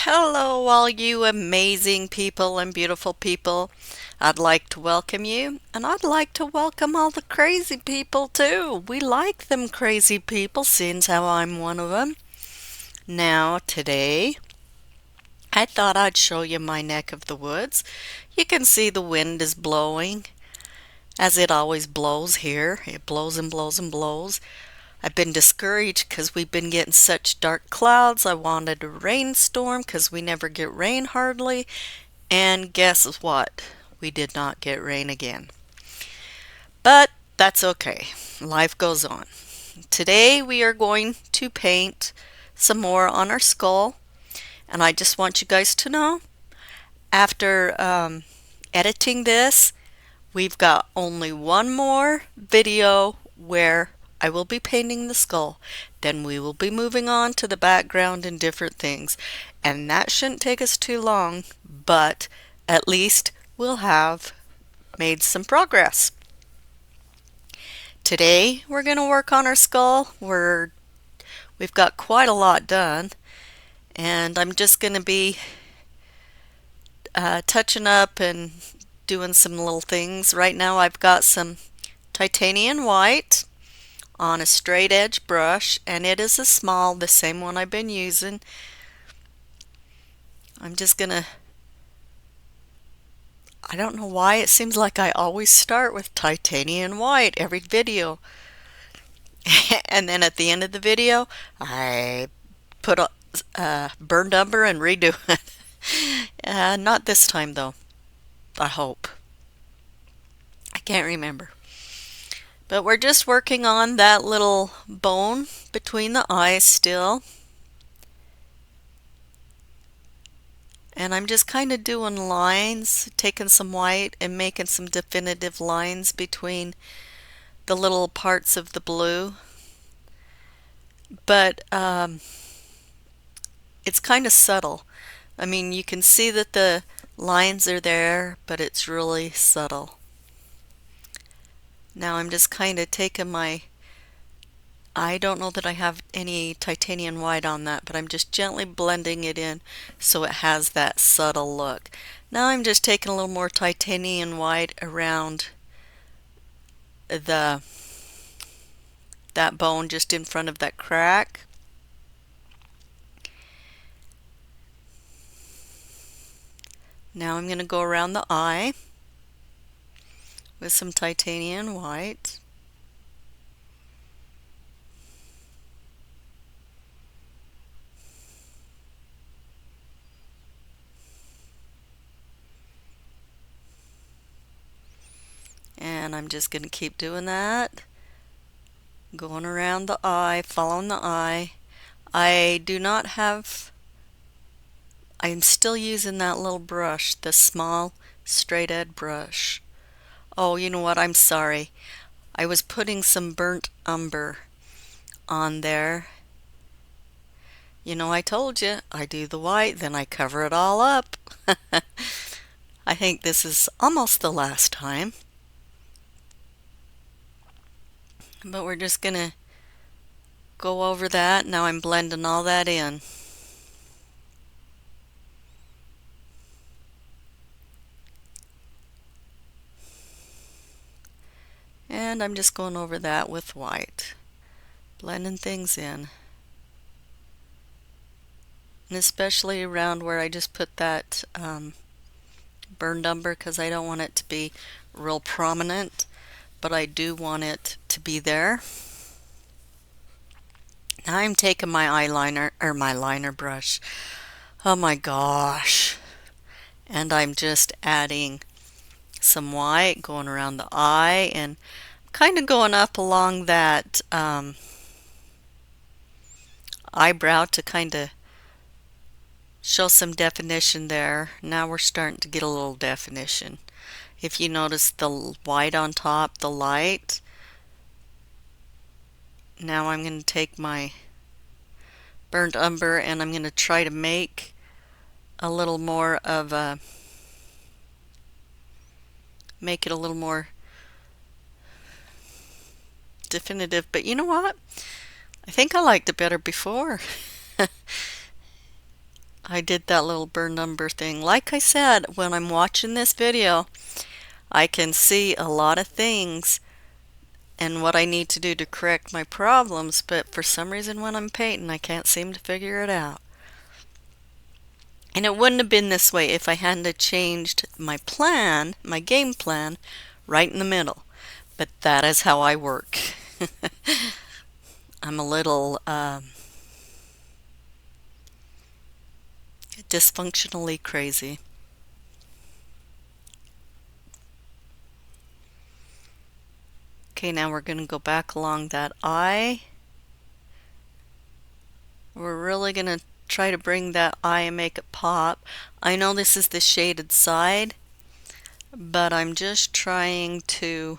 Hello, all you amazing people and beautiful people. I'd like to welcome you, and I'd like to welcome all the crazy people too. We like them crazy people, seeing how I'm one of them. Now, today, I thought I'd show you my neck of the woods. You can see the wind is blowing, as it always blows here. It blows and blows and blows. I've been discouraged because we've been getting such dark clouds. I wanted a rainstorm because we never get rain hardly. And guess what? We did not get rain again. But that's okay. Life goes on. Today we are going to paint some more on our skull. And I just want you guys to know, after editing this, we've got only one more video where I will be painting the skull. Then we will be moving on to the background and different things. And that shouldn't take us too long, but at least we'll have made some progress. Today we're going to work on our skull. We've got quite a lot done, and I'm just going to be touching up and doing some little things. Right now I've got some titanium white on a straight edge brush, and it is a small, the same one I've been using. I'm just gonna, I don't know why it seems like I always start with titanium white every video. And then at the end of the video, I put burned umber and redo it. Not this time though, I hope. I can't remember. But we're just working on that little bone between the eyes still. And I'm just kind of doing lines, taking some white and making some definitive lines between the little parts of the blue. But it's kind of subtle. I mean, you can see that the lines are there, but it's really subtle. Now I'm just kind of taking I don't know that I have any titanium white on that, but I'm just gently blending it in so it has that subtle look. Now I'm just taking a little more titanium white around that bone just in front of that crack. Now I'm going to go around the eye with some titanium white. And I'm just going to keep doing that. Going around the eye, following the eye. I do not have, I'm still using that little brush, the small straight edge brush. Oh, you know what? I'm sorry. I was putting some burnt umber on there. You know, I told you, I do the white, then I cover it all up. I think this is almost the last time. But we're just going to go over that. Now I'm blending all that in. And I'm just going over that with white, blending things in. And especially around where I just put that burned umber, because I don't want it to be real prominent, but I do want it to be there. Now I'm taking my eyeliner, or my liner brush. Oh my gosh. And I'm just adding some white, going around the eye, and kind of going up along that eyebrow to kind of show some definition there. Now we're starting to get a little definition. If you notice the white on top, the light. Now I'm going to take my burnt umber and I'm going to try to make a little more of a, make it a little more definitive. But you know what? I think I liked it better before. I did that little burn number thing. Like I said, when I'm watching this video, I can see a lot of things and what I need to do to correct my problems, but for some reason when I'm painting, I can't seem to figure it out. And it wouldn't have been this way if I hadn't have changed my plan, my game plan, right in the middle. But that is how I work. I'm a little dysfunctionally crazy. Okay, now we're going to go back along that eye. We're really going to try to bring that eye and make it pop. I know this is the shaded side, but I'm just trying to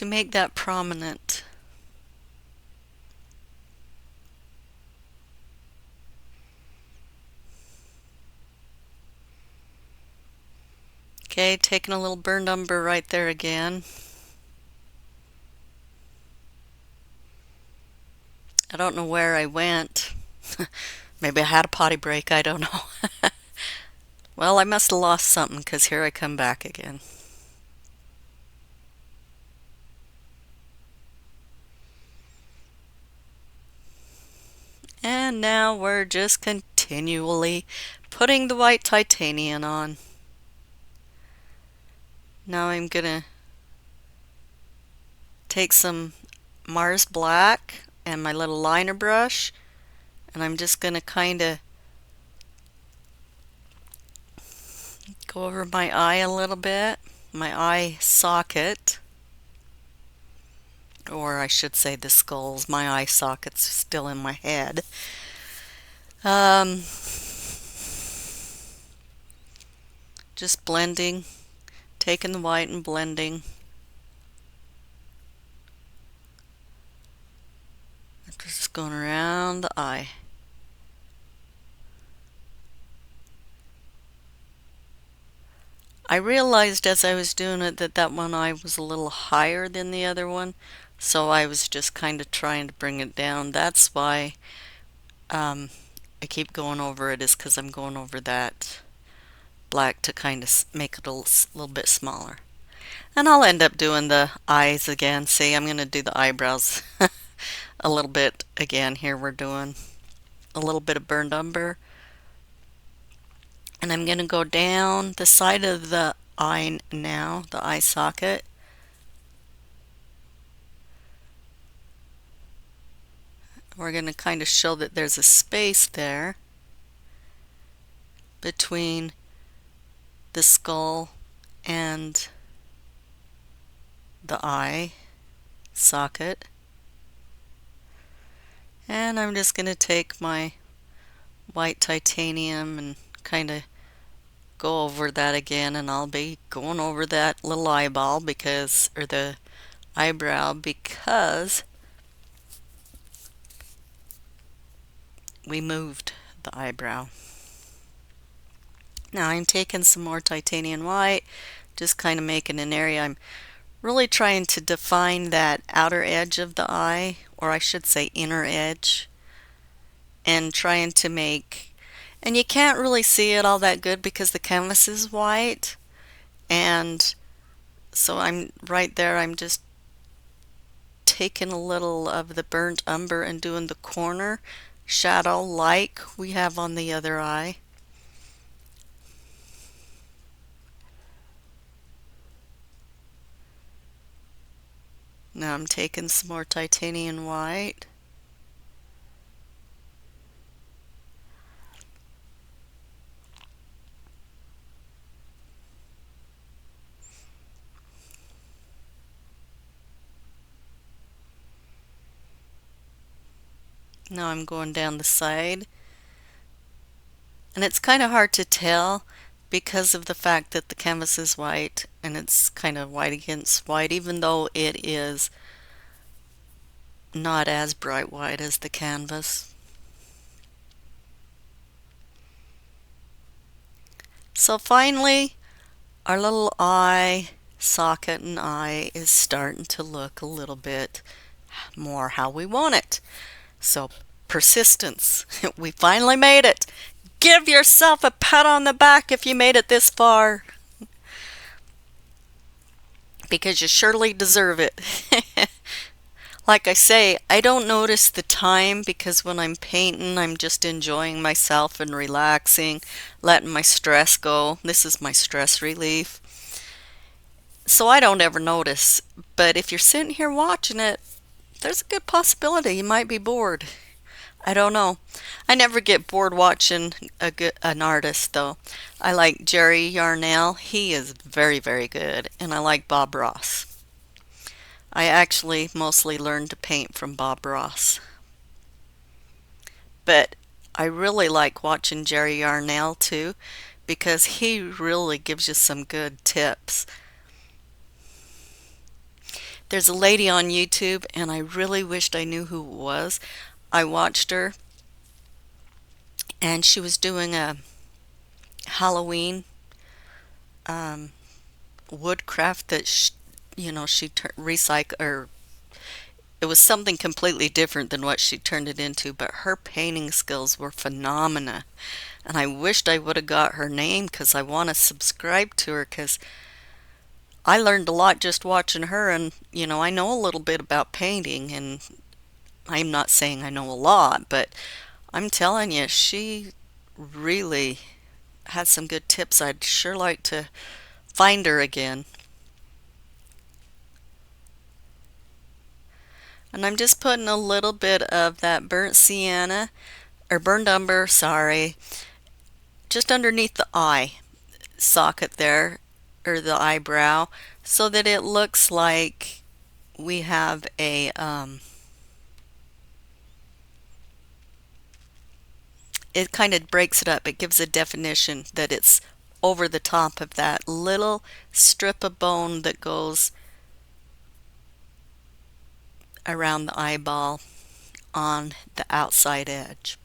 make that prominent. Okay, taking a little burnt umber right there again. I don't know where I went. Maybe I had a potty break, I don't know. Well, I must have lost something because here I come back again. And now we're just continually putting the white titanium on. Now I'm gonna take some Mars Black and my little liner brush, and I'm just gonna kind of go over my eye a little bit, my eye socket, or I should say the skulls. My eye socket's still in my head. Just blending, taking the white and blending. Just going around the eye. I realized as I was doing it that that one eye was a little higher than the other one, so I was just kind of trying to bring it down. That's why I keep going over it, is because I'm going over that black to kind of make it a little bit smaller. And I'll end up doing the eyes again. See, I'm going to do the eyebrows a little bit again. Here we're doing a little bit of burned umber. And I'm going to go down the side of the eye now, the eye socket. We're going to kind of show that there's a space there between the skull and the eye socket. And I'm just going to take my white titanium and kind of go over that again, and I'll be going over that little eyeball because, or the eyebrow, because we moved the eyebrow. Now I'm taking some more titanium white, just kind of making an area. I'm really trying to define that outer edge of the eye, or I should say inner edge, and trying to make, and you can't really see it all that good because the canvas is white, and so I'm right there, I'm just taking a little of the burnt umber and doing the corner shadow like we have on the other eye. Now I'm taking some more titanium white. Now I'm going down the side. And it's kind of hard to tell because of the fact that the canvas is white and it's kind of white against white, even though it is not as bright white as the canvas. So finally, our little eye socket and eye is starting to look a little bit more how we want it. So, persistence. We finally made it. Give yourself a pat on the back if you made it this far, because you surely deserve it. Like I say, I don't notice the time because when I'm painting, I'm just enjoying myself and relaxing, letting my stress go. This is my stress relief. So I don't ever notice. But if you're sitting here watching it, there's a good possibility you might be bored. I don't know. I never get bored watching an artist though. I like Jerry Yarnell. He is very, very good. And I like Bob Ross. I actually mostly learned to paint from Bob Ross. But I really like watching Jerry Yarnell too because he really gives you some good tips. There's a lady on YouTube and I really wished I knew who it was. I watched her and she was doing a Halloween woodcraft that she recycled, or it was something completely different than what she turned it into, but her painting skills were phenomena. And I wished I would have got her name because I want to subscribe to her because I learned a lot just watching her. And, I know a little bit about painting, and I'm not saying I know a lot, but I'm telling you, she really has some good tips. I'd sure like to find her again. And I'm just putting a little bit of that burnt sienna, or burned umber, sorry, just underneath the eye socket there, or the eyebrow, so that it looks like we have it kind of breaks it up. It gives a definition that it's over the top of that little strip of bone that goes around the eyeball on the outside edge.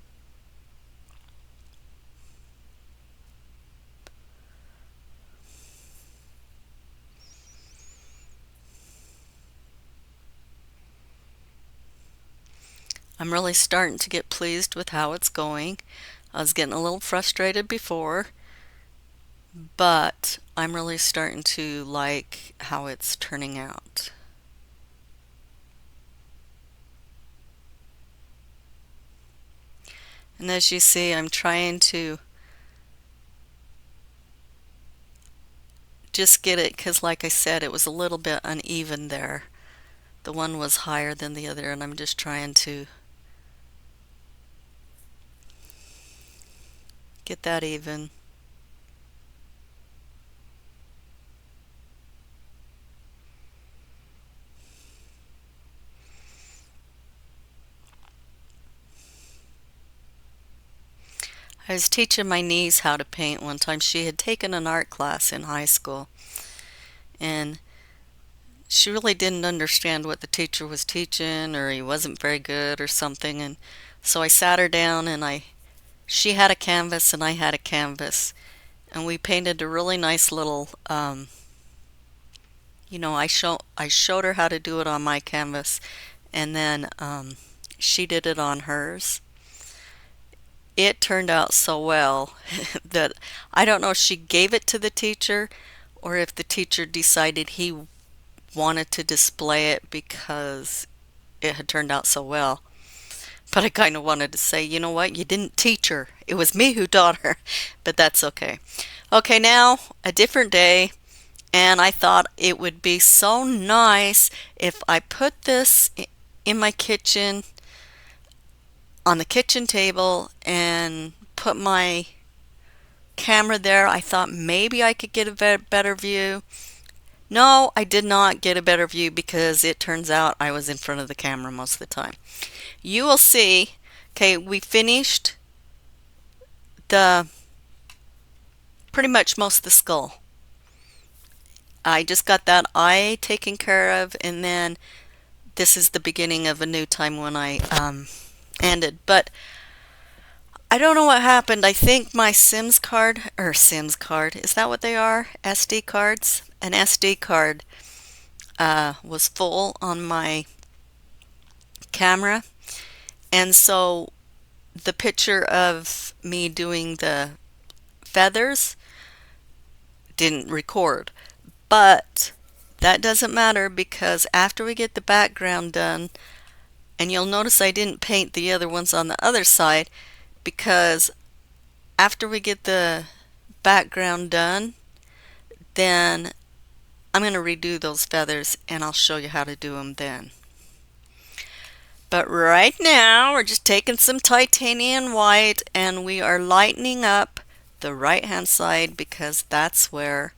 I'm really starting to get pleased with how it's going. I was getting a little frustrated before, but I'm really starting to like how it's turning out. And as you see, I'm trying to just get it because, like I said, it was a little bit uneven there. The one was higher than the other, and I'm just trying to get that even. I was teaching my niece how to paint one time. She had taken an art class in high school, and she really didn't understand what the teacher was teaching, or he wasn't very good or something. And so I sat her down, and she had a canvas and I had a canvas, and we painted a really nice little I showed her how to do it on my canvas, and then she did it on hers. It turned out so well that I don't know if she gave it to the teacher or if the teacher decided he wanted to display it because it had turned out so well. But I kind of wanted to say, you know what, you didn't teach her. It was me who taught her. But that's okay. Okay, now a different day, and I thought it would be so nice if I put this in my kitchen, on the kitchen table, and put my camera there. I thought maybe I could get a better view. No, I did not get a better view because it turns out I was in front of the camera most of the time. You will see, okay, we finished the pretty much most of the skull. I just got that eye taken care of, and then this is the beginning of a new time when I ended. But I don't know what happened. I think my Sims card, is that what they are? SD cards? An SD card was full on my camera. And so the picture of me doing the feathers didn't record. But that doesn't matter because after we get the background done, and you'll notice I didn't paint the other ones on the other side because after we get the background done, then I'm going to redo those feathers and I'll show you how to do them then. But right now we're just taking some titanium white and we are lightening up the right hand side because that's where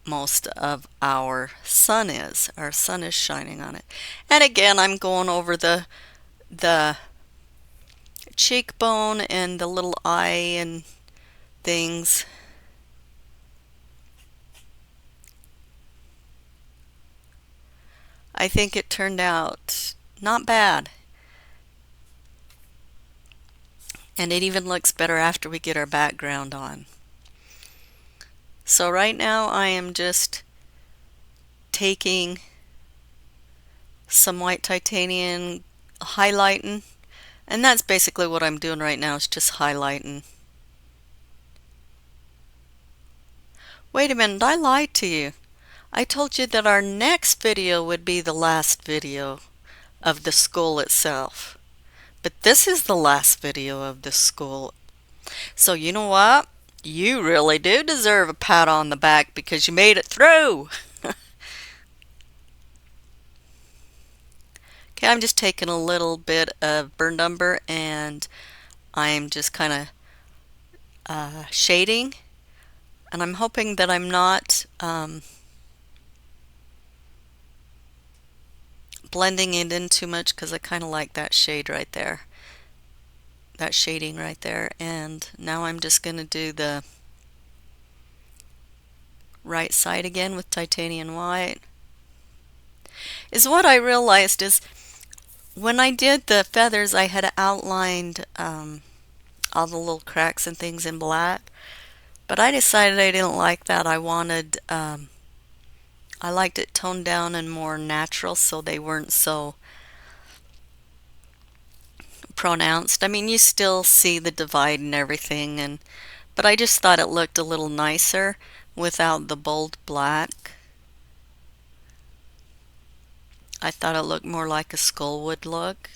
most of our sun is. Our sun is shining on it. And again, I'm going over the cheekbone and the little eye and things. I think it turned out not bad. And it even looks better after we get our background on. So right now I am just taking some white titanium, highlighting, and that's basically what I'm doing right now is just highlighting. Wait a minute, I lied to you. I told you that our next video would be the last video of the school itself. But this is the last video of the school. So you know what? You really do deserve a pat on the back because you made it through. Okay, I'm just taking a little bit of burnt umber and I'm just kind of shading. And I'm hoping that I'm not blending it in too much because I kind of like that shade right there. That shading right there. And now I'm just going to do the right side again with titanium white. Is what I realized is when I did the feathers I had outlined all the little cracks and things in black, but I decided I didn't like that. I wanted I liked it toned down and more natural so they weren't so pronounced. I mean, you still see the divide and everything, but I just thought it looked a little nicer without the bold black. I thought it looked more like a skull would look.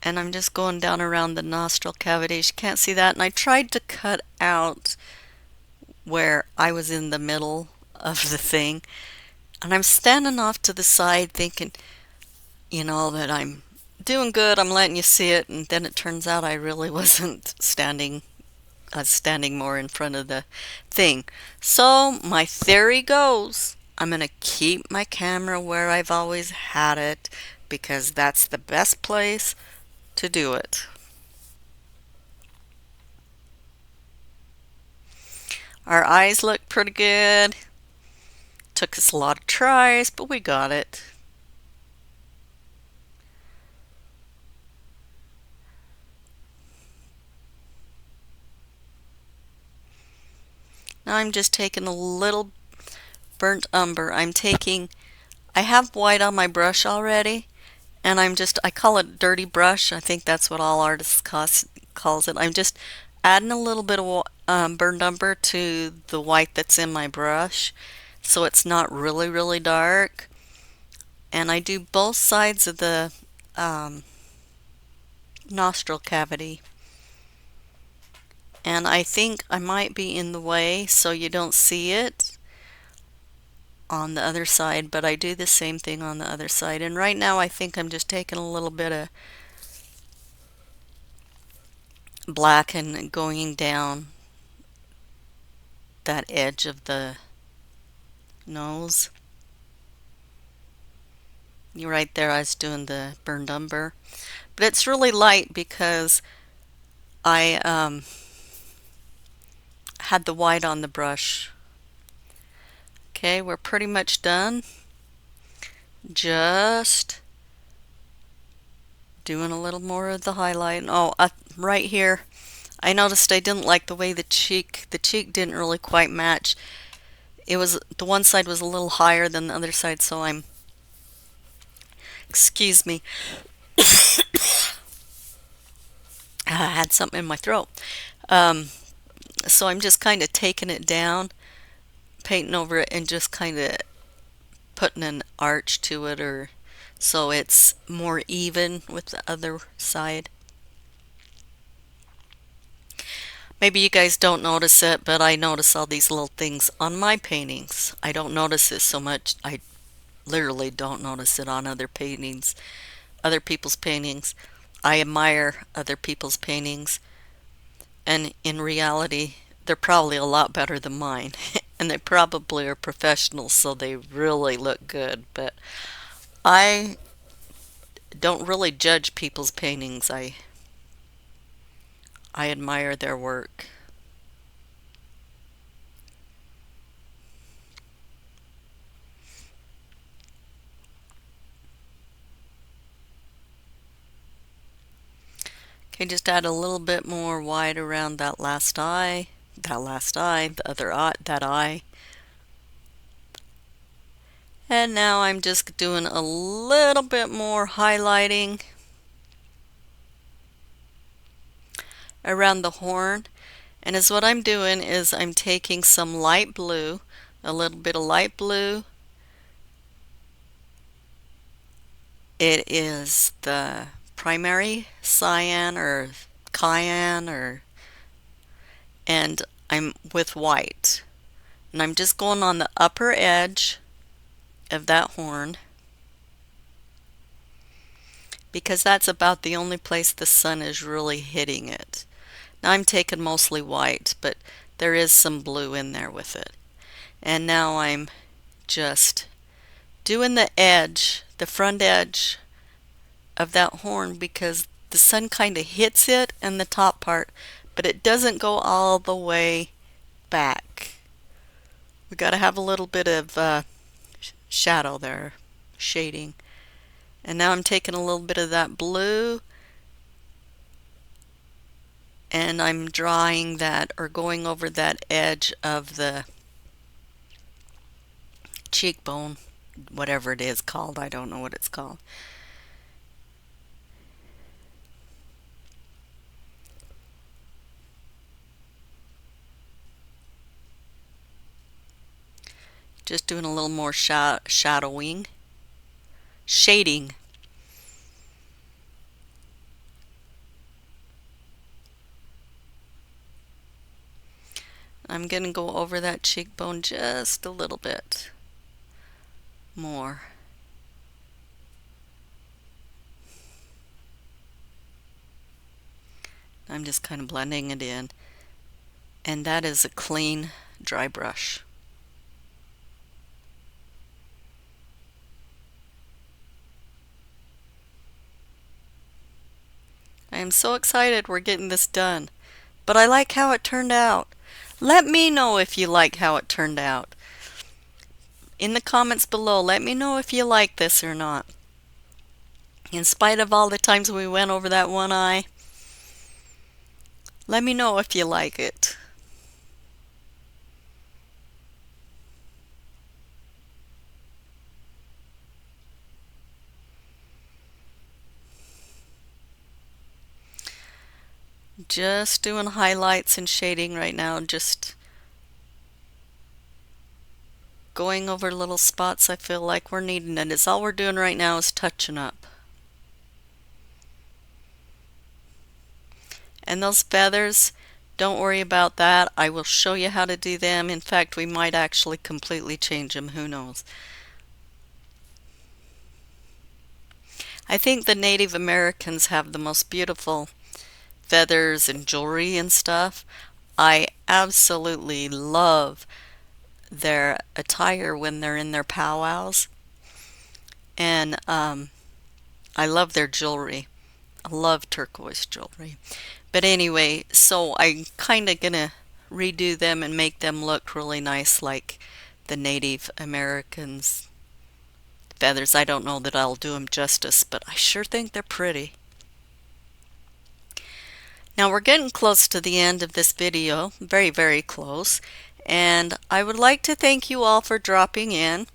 And I'm just going down around the nostril cavities. You can't see that. And I tried to cut out where I was in the middle of the thing. And I'm standing off to the side thinking, you know, that I'm doing good. I'm letting you see it. And then it turns out I really wasn't standing. I was standing more in front of the thing. So my theory goes, I'm going to keep my camera where I've always had it because that's the best place to do it. Our eyes look pretty good. Took us a lot of tries, but we got it. Now I'm just taking a little burnt umber. I have white on my brush already, and I call it dirty brush. I think that's what all artists calls it. I'm just adding a little bit of burnt umber to the white that's in my brush so it's not really, really dark. And I do both sides of the nostril cavity. And I think I might be in the way so you don't see it on the other side, but I do the same thing on the other side. And right now I think I'm just taking a little bit of black and going down that edge of the nose. Right there I was doing the burned umber. But it's really light because I had the white on the brush. Okay, we're pretty much done. Just doing a little more of the highlight. Oh, right here, I noticed I didn't like the way the cheek didn't really quite match. It was, the one side was a little higher than the other side, so excuse me, I had something in my throat. Um, so I'm just kind of taking it down, painting over it, and just kind of putting an arch to it, or so it's more even with the other side. Maybe you guys don't notice it, but I notice all these little things on my paintings. I don't notice it so much. I literally don't notice it on other paintings, other people's paintings. I admire other people's paintings, and in reality, they're probably a lot better than mine. And they probably are professionals, so they really look good. But I don't really judge people's paintings. I admire their work. Okay, just add a little bit more white around the other eye, that eye. And now I'm just doing a little bit more highlighting around the horn. And as what I'm doing is I'm taking some light blue, a little bit of light blue. It is the primary cyan or cayenne, and I'm with white. And I'm just going on the upper edge of that horn, because that's about the only place the sun is really hitting it. Now I'm taking mostly white, but there is some blue in there with it. And now I'm just doing the edge, the front edge of that horn, because the sun kind of hits it in the top part, but it doesn't go all the way back. We got to have a little bit of shadow there, shading. And now I'm taking a little bit of that blue, and I'm drawing that, or going over that edge of the cheekbone, whatever it is called. I don't know what it's called. Just doing a little more shadowing, shading. I'm going to go over that cheekbone just a little bit more. I'm just kind of blending it in. And that is a clean, dry brush. I am so excited we're getting this done. But I like how it turned out. Let me know if you like how it turned out. In the comments below, let me know if you like this or not. In spite of all the times we went over that one eye, let me know if you like it. Just doing highlights and shading right now, just going over little spots I feel like we're needing, and it's all we're doing right now is touching up. And those feathers, don't worry about that. I will show you how to do them. In fact, we might actually completely change them. Who knows? I think the Native Americans have the most beautiful feathers and jewelry and stuff. I absolutely love their attire when they're in their powwows. And I love their jewelry. I love turquoise jewelry. But anyway, so I'm kind of gonna redo them and make them look really nice like the Native Americans' feathers. I don't know that I'll do them justice, but I sure think they're pretty. Now we're getting close to the end of this video, very, very close, and I would like to thank you all for dropping in.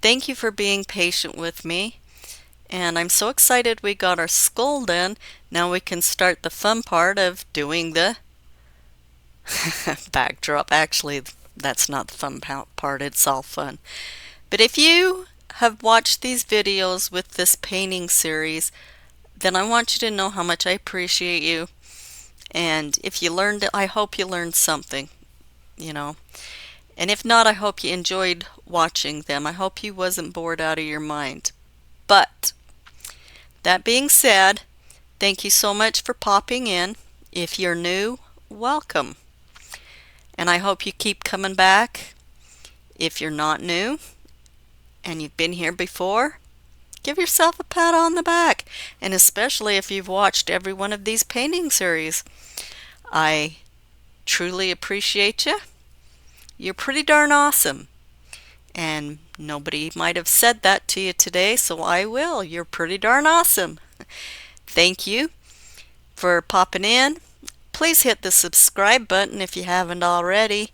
Thank you for being patient with me, and I'm so excited we got our skull done. Now we can start the fun part of doing the backdrop. Actually, that's not the fun part, it's all fun. But if you have watched these videos with this painting series, then I want you to know how much I appreciate you. And if you learned it, I hope you learned something, you know. And if not, I hope you enjoyed watching them. I hope you wasn't bored out of your mind. But that being said, thank you so much for popping in. If you're new, welcome. And I hope you keep coming back. If you're not new and you've been here before, give yourself a pat on the back. And especially if you've watched every one of these painting series. I truly appreciate you. You're pretty darn awesome. And nobody might have said that to you today, so I will. You're pretty darn awesome. Thank you for popping in. Please hit the subscribe button if you haven't already.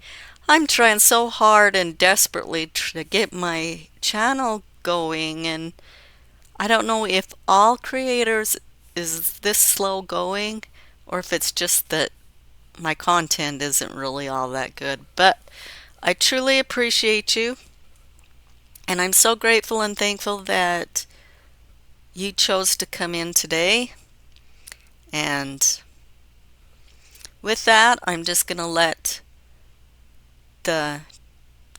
I'm trying so hard and desperately to get my channel going, and I don't know if all creators is this slow going or if it's just that my content isn't really all that good. But I truly appreciate you, and I'm so grateful and thankful that you chose to come in today. And with that, I'm just going to let the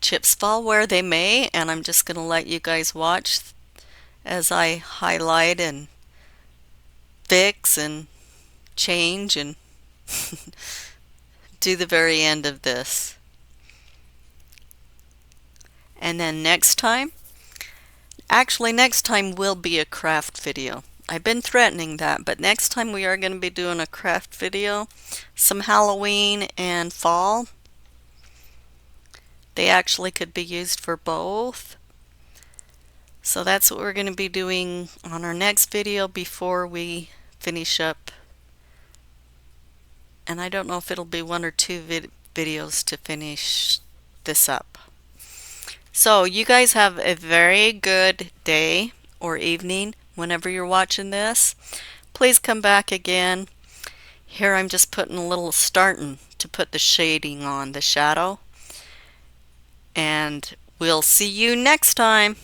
chips fall where they may, and I'm just going to let you guys watch as I highlight and fix and change and do the very end of this. And then next time will be a craft video. I've been threatening that, but next time we are going to be doing a craft video, some Halloween and fall. They actually could be used for both. So that's what we're going to be doing on our next video before we finish up. And I don't know if it'll be one or two videos to finish this up. So you guys have a very good day or evening whenever you're watching this. Please come back again. Here I'm just putting a little starting to put the shading on, the shadow. And we'll see you next time.